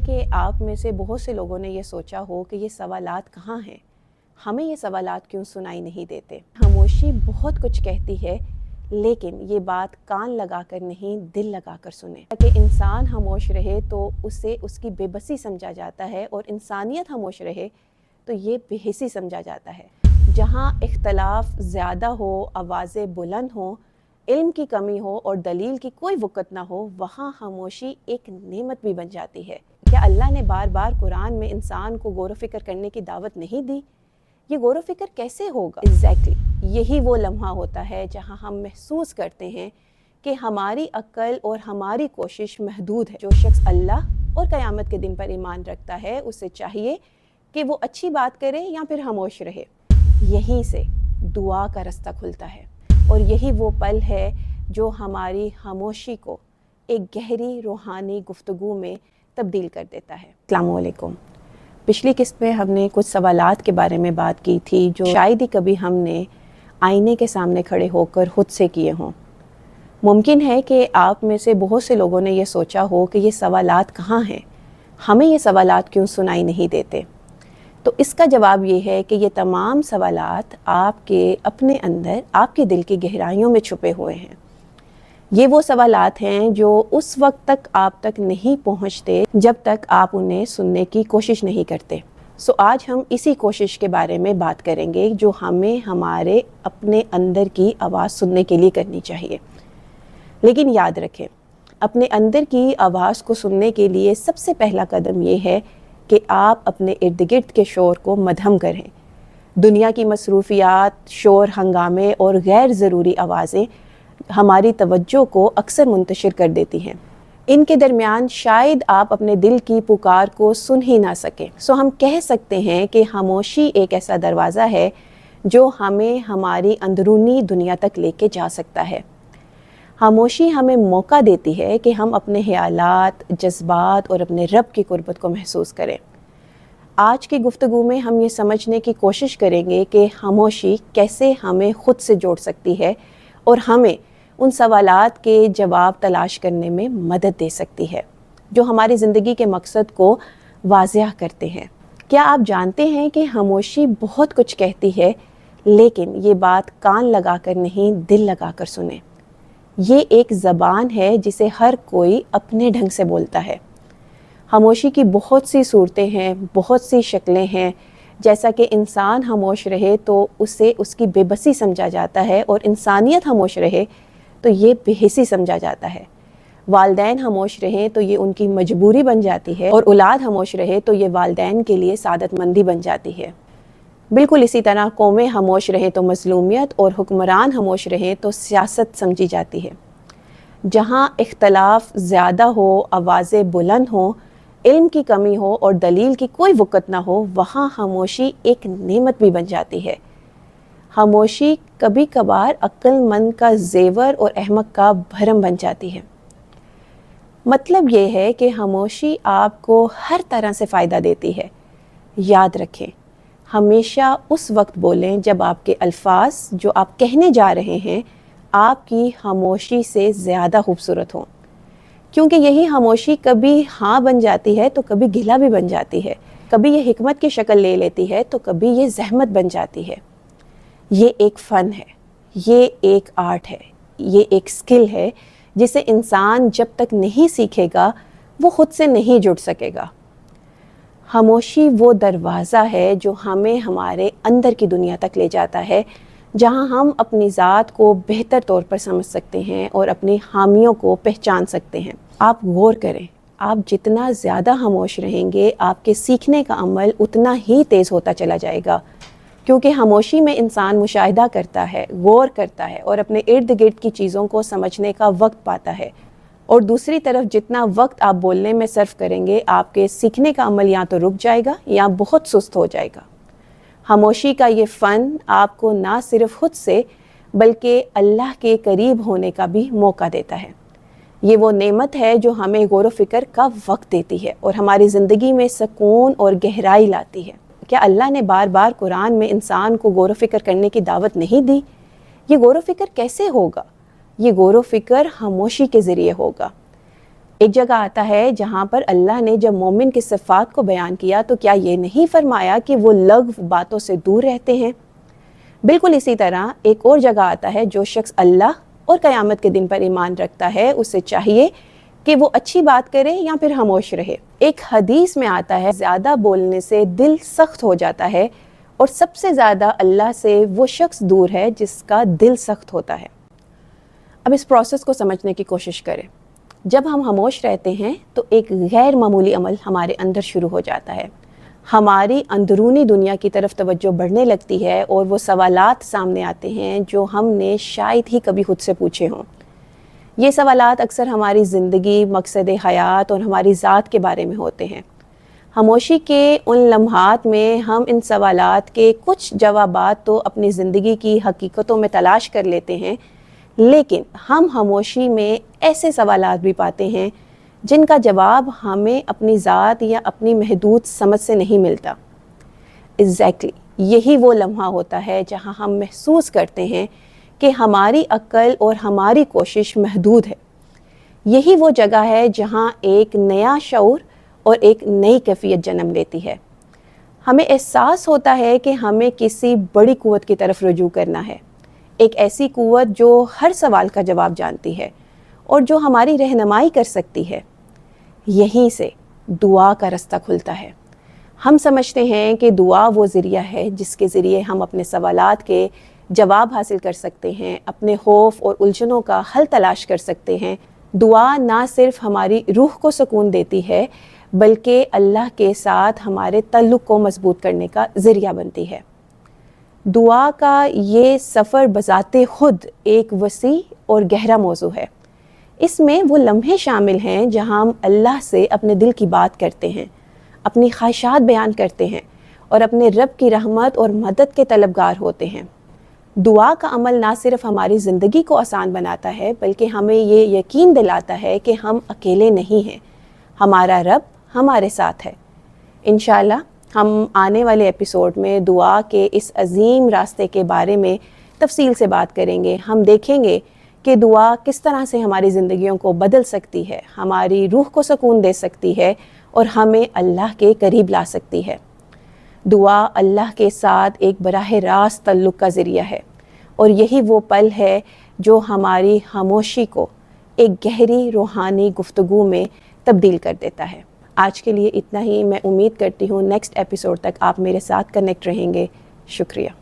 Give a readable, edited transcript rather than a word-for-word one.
کہ آپ میں سے بہت سے لوگوں نے یہ سوچا ہو کہ یہ سوالات کہاں ہیں، ہمیں یہ سوالات کیوں سنائی نہیں دیتے۔ خاموشی بہت کچھ کہتی ہے، لیکن یہ بات کان لگا کر نہیں، دل لگا کر سنیں۔ کہ انسان خاموش رہے تو اسے اس کی بے بسی سمجھا جاتا ہے، اور انسانیت خاموش رہے تو یہ بے حسی سمجھا جاتا ہے۔ جہاں اختلاف زیادہ ہو، آوازیں بلند ہوں، علم کی کمی ہو اور دلیل کی کوئی وقت نہ ہو، وہاں خاموشی ایک نعمت بھی بن جاتی ہے۔ کیا اللہ نے بار بار قرآن میں انسان کو غور و فکر کرنے کی دعوت نہیں دی؟ یہ غور و فکر کیسے ہوگا؟ یہی وہ لمحہ ہوتا ہے جہاں ہم محسوس کرتے ہیں کہ ہماری عقل اور ہماری کوشش محدود ہے۔ جو شخص اللہ اور قیامت کے دن پر ایمان رکھتا ہے، اسے چاہیے کہ وہ اچھی بات کرے یا پھر خاموش رہے۔ یہیں سے دعا کا رستہ کھلتا ہے، اور یہی وہ پل ہے جو ہماری خاموشی کو ایک گہری روحانی گفتگو میں تبدیل کر دیتا ہے۔ السلام علیکم۔ پچھلی قسط میں ہم نے کچھ سوالات کے بارے میں بات کی تھی جو شاید ہی کبھی ہم نے آئینے کے سامنے کھڑے ہو کر خود سے کیے ہوں۔ ممکن ہے کہ آپ میں سے بہت سے لوگوں نے یہ سوچا ہو کہ یہ سوالات کہاں ہیں، ہمیں یہ سوالات کیوں سنائی نہیں دیتے۔ تو اس کا جواب یہ ہے کہ یہ تمام سوالات آپ کے اپنے اندر، آپ کے دل کی گہرائیوں میں چھپے ہوئے ہیں۔ یہ وہ سوالات ہیں جو اس وقت تک آپ تک نہیں پہنچتے جب تک آپ انہیں سننے کی کوشش نہیں کرتے۔ آج ہم اسی کوشش کے بارے میں بات کریں گے جو ہمیں ہمارے اپنے اندر کی آواز سننے کے لیے کرنی چاہیے۔ لیکن یاد رکھیں، اپنے اندر کی آواز کو سننے کے لیے سب سے پہلا قدم یہ ہے کہ آپ اپنے ارد گرد کے شور کو مدھم کریں۔ دنیا کی مصروفیات، شور ہنگامے اور غیر ضروری آوازیں ہماری توجہ کو اکثر منتشر کر دیتی ہیں۔ ان کے درمیان شاید آپ اپنے دل کی پکار کو سن ہی نہ سکیں۔ ہم کہہ سکتے ہیں کہ خاموشی ایک ایسا دروازہ ہے جو ہمیں ہماری اندرونی دنیا تک لے کے جا سکتا ہے۔ خاموشی ہمیں موقع دیتی ہے کہ ہم اپنے خیالات، جذبات اور اپنے رب کی قربت کو محسوس کریں۔ آج کی گفتگو میں ہم یہ سمجھنے کی کوشش کریں گے کہ خاموشی کیسے ہمیں خود سے جوڑ سکتی ہے اور ہمیں ان سوالات کے جواب تلاش کرنے میں مدد دے سکتی ہے جو ہماری زندگی کے مقصد کو واضح کرتے ہیں۔ کیا آپ جانتے ہیں کہ خاموشی بہت کچھ کہتی ہے، لیکن یہ بات کان لگا کر نہیں، دل لگا کر سنیں۔ یہ ایک زبان ہے جسے ہر کوئی اپنے ڈھنگ سے بولتا ہے۔ خاموشی کی بہت سی صورتیں ہیں، بہت سی شکلیں ہیں۔ جیسا کہ انسان خاموش رہے تو اسے اس کی بے بسی سمجھا جاتا ہے، اور انسانیت خاموش رہے تو یہ بے حسی سمجھا جاتا ہے۔ والدین خاموش رہیں تو یہ ان کی مجبوری بن جاتی ہے، اور اولاد خاموش رہے تو یہ والدین کے لیے سعادت مندی بن جاتی ہے۔ بالکل اسی طرح قومیں خاموش رہیں تو مظلومیت، اور حکمران خاموش رہیں تو سیاست سمجھی جاتی ہے۔ جہاں اختلاف زیادہ ہو، آوازیں بلند ہوں، علم کی کمی ہو اور دلیل کی کوئی وقت نہ ہو، وہاں خاموشی ایک نعمت بھی بن جاتی ہے۔ خاموشی کبھی کبھار عقل مند کا زیور اور احمق کا بھرم بن جاتی ہے۔ مطلب یہ ہے کہ خاموشی آپ کو ہر طرح سے فائدہ دیتی ہے۔ یاد رکھیں، ہمیشہ اس وقت بولیں جب آپ کے الفاظ جو آپ کہنے جا رہے ہیں آپ کی خاموشی سے زیادہ خوبصورت ہوں، کیونکہ یہی خاموشی کبھی ہاں بن جاتی ہے تو کبھی گلہ بھی بن جاتی ہے، کبھی یہ حکمت کی شکل لے لیتی ہے تو کبھی یہ زحمت بن جاتی ہے۔ یہ ایک فن ہے، یہ ایک آرٹ ہے، یہ ایک سکل ہے جسے انسان جب تک نہیں سیکھے گا وہ خود سے نہیں جڑ سکے گا۔ خاموشی وہ دروازہ ہے جو ہمیں ہمارے اندر کی دنیا تک لے جاتا ہے، جہاں ہم اپنی ذات کو بہتر طور پر سمجھ سکتے ہیں اور اپنی خامیوں کو پہچان سکتے ہیں۔ آپ غور کریں، آپ جتنا زیادہ خاموش رہیں گے آپ کے سیکھنے کا عمل اتنا ہی تیز ہوتا چلا جائے گا، کیونکہ خاموشی میں انسان مشاہدہ کرتا ہے، غور کرتا ہے اور اپنے ارد گرد کی چیزوں کو سمجھنے کا وقت پاتا ہے۔ اور دوسری طرف جتنا وقت آپ بولنے میں صرف کریں گے، آپ کے سیکھنے کا عمل یا تو رک جائے گا یا بہت سست ہو جائے گا۔ خاموشی کا یہ فن آپ کو نہ صرف خود سے بلکہ اللہ کے قریب ہونے کا بھی موقع دیتا ہے۔ یہ وہ نعمت ہے جو ہمیں غور و فکر کا وقت دیتی ہے اور ہماری زندگی میں سکون اور گہرائی لاتی ہے۔ کیا اللہ نے بار بار قرآن میں انسان کو غور و فکر کرنے کی دعوت نہیں دی؟ یہ غور و فکر کیسے ہوگا؟ یہ غور و فکر خاموشی کے ذریعے ہوگا۔ ایک جگہ آتا ہے جہاں پر اللہ نے جب مومن کی صفات کو بیان کیا تو کیا یہ نہیں فرمایا کہ وہ لغو باتوں سے دور رہتے ہیں؟ بالکل اسی طرح ایک اور جگہ آتا ہے جو شخص اللہ اور قیامت کے دن پر ایمان رکھتا ہے اسے چاہیے کہ وہ اچھی بات کرے یا پھر خاموش رہے۔ ایک حدیث میں آتا ہے زیادہ بولنے سے دل سخت ہو جاتا ہے اور سب سے زیادہ اللہ سے وہ شخص دور ہے جس کا دل سخت ہوتا ہے۔ اب اس پروسیس کو سمجھنے کی کوشش کریں۔ جب ہم خاموش رہتے ہیں تو ایک غیر معمولی عمل ہمارے اندر شروع ہو جاتا ہے، ہماری اندرونی دنیا کی طرف توجہ بڑھنے لگتی ہے اور وہ سوالات سامنے آتے ہیں جو ہم نے شاید ہی کبھی خود سے پوچھے ہوں۔ یہ سوالات اکثر ہماری زندگی، مقصد حیات اور ہماری ذات کے بارے میں ہوتے ہیں۔ خاموشی کے ان لمحات میں ہم ان سوالات کے کچھ جوابات تو اپنی زندگی کی حقیقتوں میں تلاش کر لیتے ہیں، لیکن ہم خاموشی میں ایسے سوالات بھی پاتے ہیں جن کا جواب ہمیں اپنی ذات یا اپنی محدود سمجھ سے نہیں ملتا۔ ایگزیکٹلی یہی وہ لمحہ ہوتا ہے جہاں ہم محسوس کرتے ہیں کہ ہماری عقل اور ہماری کوشش محدود ہے۔ یہی وہ جگہ ہے جہاں ایک نیا شعور اور ایک نئی کیفیت جنم لیتی ہے۔ ہمیں احساس ہوتا ہے کہ ہمیں کسی بڑی قوت کی طرف رجوع کرنا ہے، ایک ایسی قوت جو ہر سوال کا جواب جانتی ہے اور جو ہماری رہنمائی کر سکتی ہے۔ یہیں سے دعا کا رستہ کھلتا ہے۔ ہم سمجھتے ہیں کہ دعا وہ ذریعہ ہے جس کے ذریعے ہم اپنے سوالات کے جواب حاصل کر سکتے ہیں، اپنے خوف اور الجھنوں کا حل تلاش کر سکتے ہیں۔ دعا نہ صرف ہماری روح کو سکون دیتی ہے بلکہ اللہ کے ساتھ ہمارے تعلق کو مضبوط کرنے کا ذریعہ بنتی ہے۔ دعا کا یہ سفر بذات خود ایک وسیع اور گہرا موضوع ہے۔ اس میں وہ لمحے شامل ہیں جہاں ہم اللہ سے اپنے دل کی بات کرتے ہیں، اپنی خواہشات بیان کرتے ہیں اور اپنے رب کی رحمت اور مدد کے طلبگار ہوتے ہیں۔ دعا کا عمل نہ صرف ہماری زندگی کو آسان بناتا ہے بلکہ ہمیں یہ یقین دلاتا ہے کہ ہم اکیلے نہیں ہیں، ہمارا رب ہمارے ساتھ ہے۔ انشاءاللہ ہم آنے والے ایپیسوڈ میں دعا کے اس عظیم راستے کے بارے میں تفصیل سے بات کریں گے۔ ہم دیکھیں گے کہ دعا کس طرح سے ہماری زندگیوں کو بدل سکتی ہے، ہماری روح کو سکون دے سکتی ہے اور ہمیں اللہ کے قریب لا سکتی ہے۔ دعا اللہ کے ساتھ ایک براہ راست تعلق کا ذریعہ ہے اور یہی وہ پل ہے جو ہماری خاموشی کو ایک گہری روحانی گفتگو میں تبدیل کر دیتا ہے۔ آج کے لیے اتنا ہی۔ میں امید کرتی ہوں نیکسٹ ایپیسوڈ تک آپ میرے ساتھ کنیکٹ رہیں گے۔ شکریہ۔